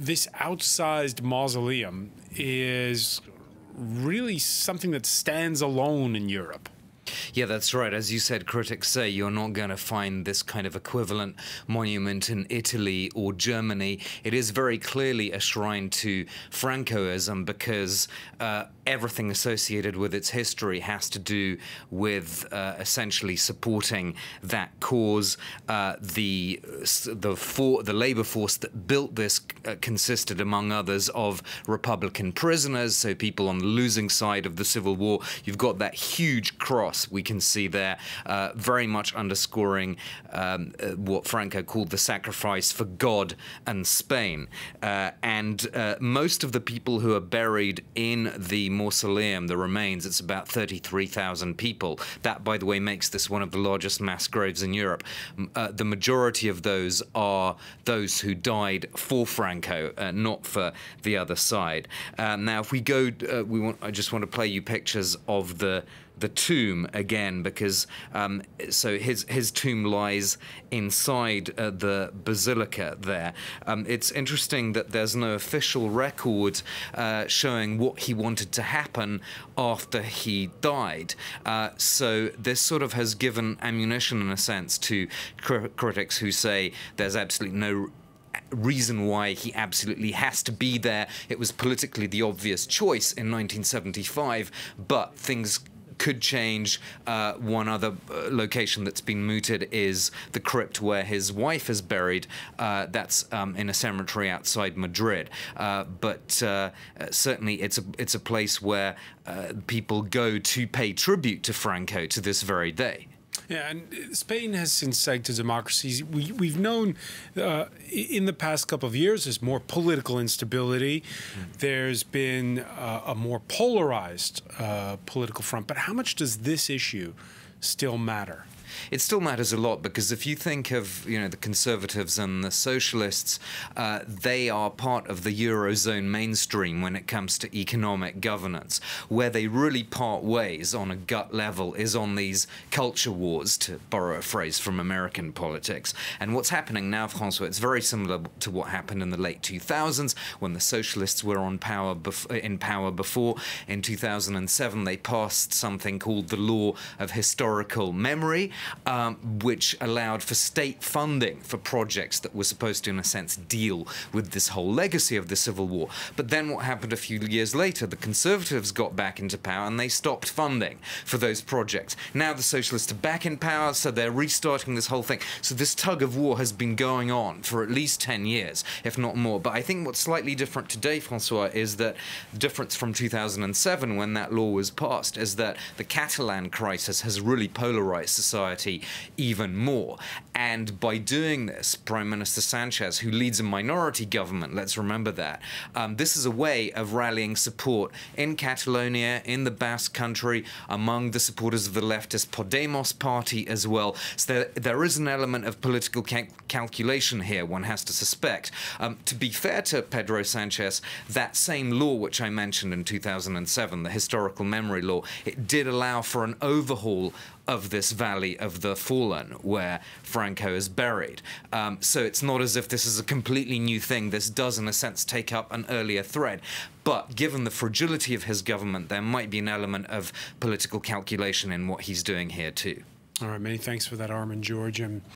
this outsized mausoleum is really something that stands alone in Europe. Yeah, that's right. As you said, critics say you're not going to find this kind of equivalent monument in Italy or Germany. It is very clearly a shrine to Francoism because everything associated with its history has to do with essentially supporting that cause. The labor force that built this consisted, among others, of Republican prisoners, so people on the losing side of the Civil War. You've got that huge cross we can see there, very much underscoring what Franco called the sacrifice for God and Spain. And most of the people who are buried in the mausoleum, the remains, it's about 33,000 people. That, by the way, makes this one of the largest mass graves in Europe. The majority of those are those who died for Franco, not for the other side. Now, if we go, I just want to play you pictures of the tomb again, because so his tomb lies inside the basilica there. It's interesting that there's no official record showing what he wanted to happen after he died. So this sort of has given ammunition, in a sense, to critics who say there's absolutely no reason why he absolutely has to be there. It was politically the obvious choice in 1975, but things could change. One other location that's been mooted is the crypt where his wife is buried. That's in a cemetery outside Madrid. But certainly it's a place where people go to pay tribute to Franco to this very day. Yeah, and Spain has since sagged to democracy. We've known in the past couple of years there's more political instability. There's been a more polarized political front. But how much does this issue still matter? It still matters a lot, because if you think of, the Conservatives and the Socialists, they are part of the Eurozone mainstream when it comes to economic governance. Where they really part ways on a gut level is on these culture wars, to borrow a phrase from American politics. And what's happening now, Francois, it's very similar to what happened in the late 2000s when the Socialists were in power before. In 2007, they passed something called the Law of Historical Memory, which allowed for state funding for projects that were supposed to, in a sense, deal with this whole legacy of the Civil War. But then what happened a few years later, the Conservatives got back into power and they stopped funding for those projects. Now the Socialists are back in power, so they're restarting this whole thing. So this tug of war has been going on for at least 10 years, if not more. But I think what's slightly different today, Francois, is that the difference from 2007, when that law was passed, is that the Catalan crisis has really polarized society even more. And by doing this, Prime Minister Sanchez, who leads a minority government, let's remember that, this is a way of rallying support in Catalonia, in the Basque Country, among the supporters of the leftist Podemos party as well. So there is an element of political calculation here, one has to suspect. To be fair to Pedro Sanchez, that same law which I mentioned in 2007, the Historical Memory Law, it did allow for an overhaul of this Valley of the Fallen where Franco is buried. So it's not as if this is a completely new thing. This does, in a sense, take up an earlier thread. But given the fragility of his government, there might be an element of political calculation in what he's doing here too. All right, many thanks for that, Armin George.